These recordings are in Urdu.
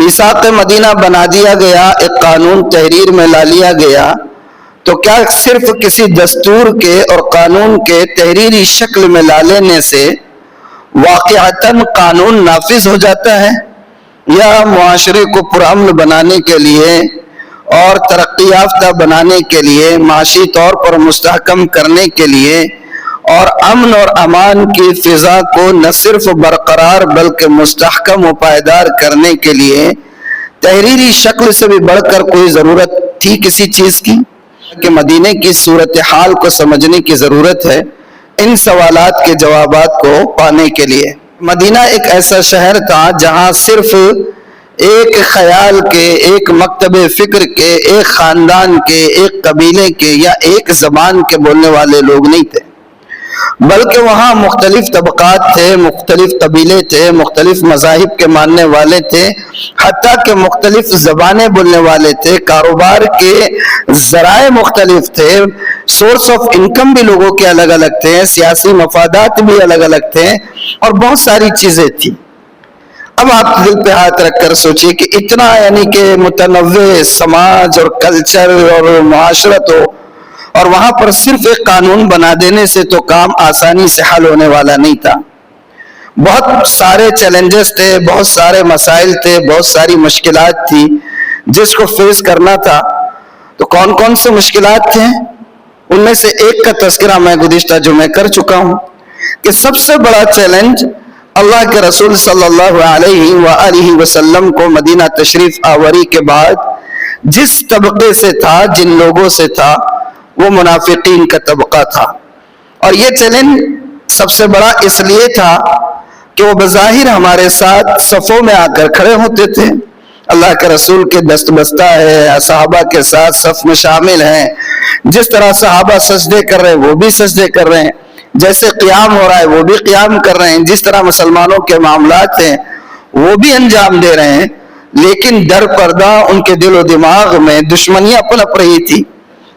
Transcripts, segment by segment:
میثاق مدینہ بنا دیا گیا، ایک قانون تحریر میں لا لیا گیا، تو کیا صرف کسی دستور کے اور قانون کے تحریری شکل میں لا لینے سے واقعتاً قانون نافذ ہو جاتا ہے، یا معاشرے کو پرامن بنانے کے لیے اور ترقی یافتہ بنانے کے لیے، معاشی طور پر مستحکم کرنے کے لیے اور امن اور امان کی فضا کو نہ صرف برقرار بلکہ مستحکم و پائیدار کرنے کے لیے تحریری شکل سے بھی بڑھ کر کوئی ضرورت تھی کسی چیز کی؟ کہ مدینے کی صورتحال کو سمجھنے کی ضرورت ہے ان سوالات کے جوابات کو پانے کے لیے۔ مدینہ ایک ایسا شہر تھا جہاں صرف ایک خیال کے، ایک مکتب فکر کے، ایک خاندان کے، ایک قبیلے کے یا ایک زبان کے بولنے والے لوگ نہیں تھے، بلکہ وہاں مختلف طبقات تھے، مختلف قبیلے تھے، مختلف مذاہب کے ماننے والے تھے، حتیٰ کہ مختلف زبانیں بولنے والے تھے، کاروبار کے ذرائع مختلف تھے، سورس آف انکم بھی لوگوں کے الگ الگ تھے، سیاسی مفادات بھی الگ الگ تھے، اور بہت ساری چیزیں تھیں۔ اب آپ دل پہ ہاتھ رکھ کر سوچئے کہ اتنا یعنی کہ متنوع سماج اور کلچر اور معاشرت ہو، اور وہاں پر صرف ایک قانون بنا دینے سے تو کام آسانی سے حل ہونے والا نہیں تھا۔ بہت سارے چیلنجز تھے، بہت سارے مسائل تھے، بہت ساری مشکلات تھی جس کو فیس کرنا تھا۔ تو کون کون سے مشکلات تھے؟ ان میں سے ایک کا تذکرہ میں گزشتہ جمعے کر چکا ہوں کہ سب سے بڑا چیلنج اللہ کے رسول صلی اللہ علیہ وآلہ وسلم کو مدینہ تشریف آوری کے بعد جس طبقے سے تھا، جن لوگوں سے تھا، وہ منافقین کا طبقہ تھا۔ اور یہ چیلنج سب سے بڑا اس لیے تھا کہ وہ بظاہر ہمارے ساتھ صفوں میں آ کر کھڑے ہوتے تھے، اللہ کے رسول کے دست بستہ ہے، صحابہ کے ساتھ صف میں شامل ہیں، جس طرح صحابہ سجدے کر رہے ہیں وہ بھی سجدے کر رہے ہیں، جیسے قیام ہو رہا ہے وہ بھی قیام کر رہے ہیں، جس طرح مسلمانوں کے معاملات ہیں وہ بھی انجام دے رہے ہیں، لیکن در پردہ ان کے دل و دماغ میں دشمنیاں پنپ رہی تھی،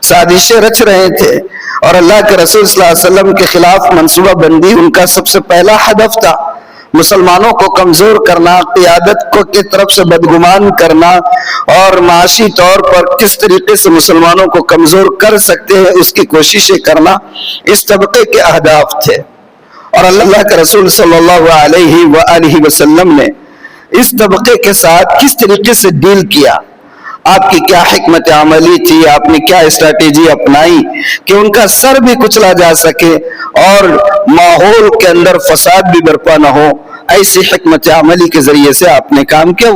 سازشیں رچ رہے تھے، اور اللہ کے رسول صلی اللہ علیہ وسلم کے خلاف منصوبہ بندی ان کا سب سے پہلا ہدف تھا، مسلمانوں کو کمزور کرنا، قیادت کو کی طرف سے بدگمان کرنا، اور معاشی طور پر کس طریقے سے مسلمانوں کو کمزور کر سکتے ہیں اس کی کوششیں کرنا، اس طبقے کے اہداف تھے۔ اور اللہ کے رسول صلی اللہ علیہ وآلہ وسلم نے اس طبقے کے ساتھ کس طریقے سے ڈیل کیا، آپ کی کیا حکمت عملی تھی، آپ نے کیا اسٹریٹجی اپنائی کہ ان کا سر بھی کچلا جا سکے اور ماحول کے اندر فساد بھی برپا نہ ہو، ایسی حکمت عملی کے ذریعے سے آپ نے کام کیا۔